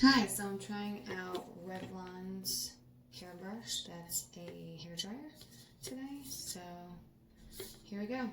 Hi, so I'm trying out Revlon's hairbrush. That's a hairdryer today, so here we go.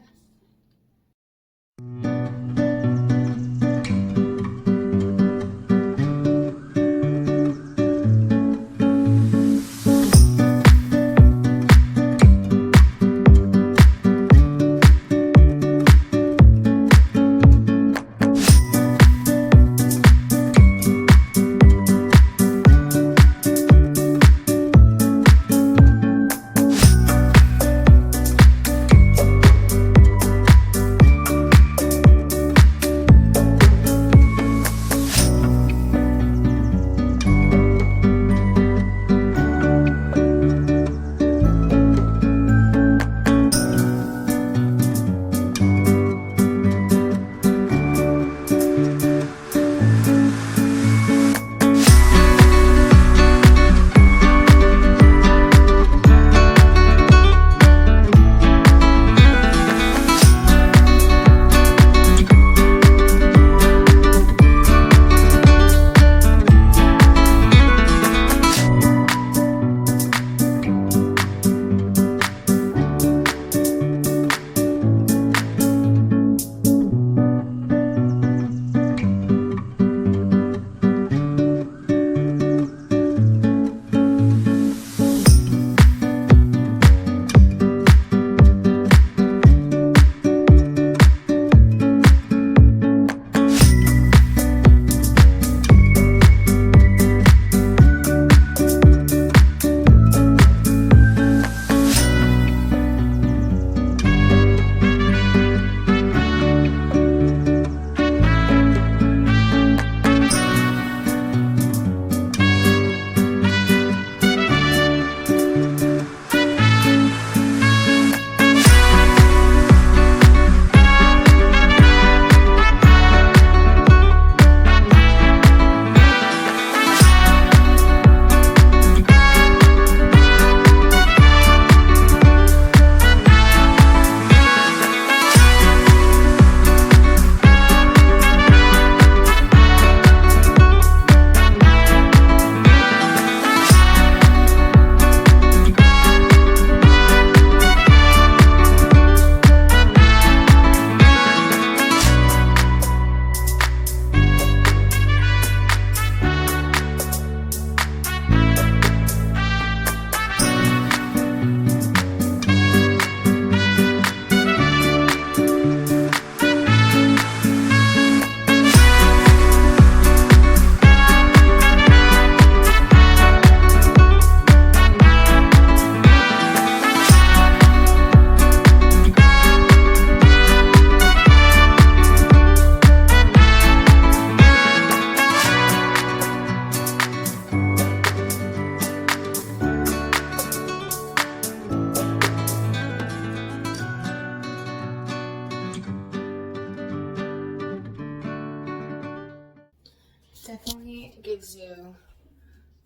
Definitely gives you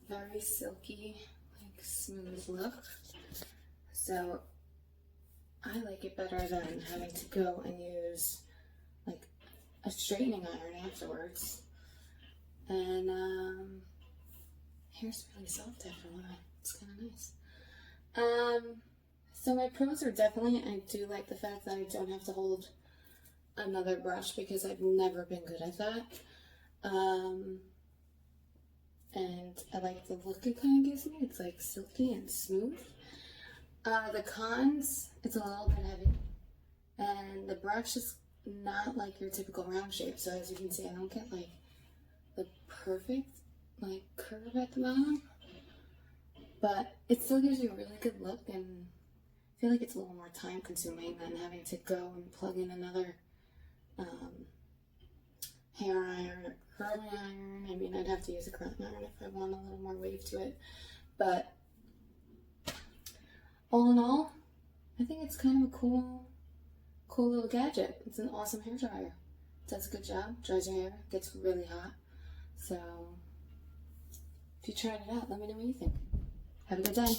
very silky, smooth look. So I like it better than having to go and use a straightening iron afterwards. And hair's really soft after a while. It's kind of nice. So my pros are definitely, I do like the fact that I don't have to hold another brush because I've never been good at that. And I like the look it kind of gives me. It's like silky and smooth. The cons, it's a little bit heavy. And the brush is not like your typical round shape. So as you can see, I don't get the perfect curve at the bottom. But it still gives you a really good look, and I feel like it's a little more time consuming than having to go and plug in another hair iron or curling iron. I mean, I'd have to use a curling iron if I want a little more wave to it. But all in all, I think it's kind of a cool little gadget. It's an awesome hair dryer. It does a good job, dries your hair, gets really hot. So if you tried it out, let me know what you think. Have a good day.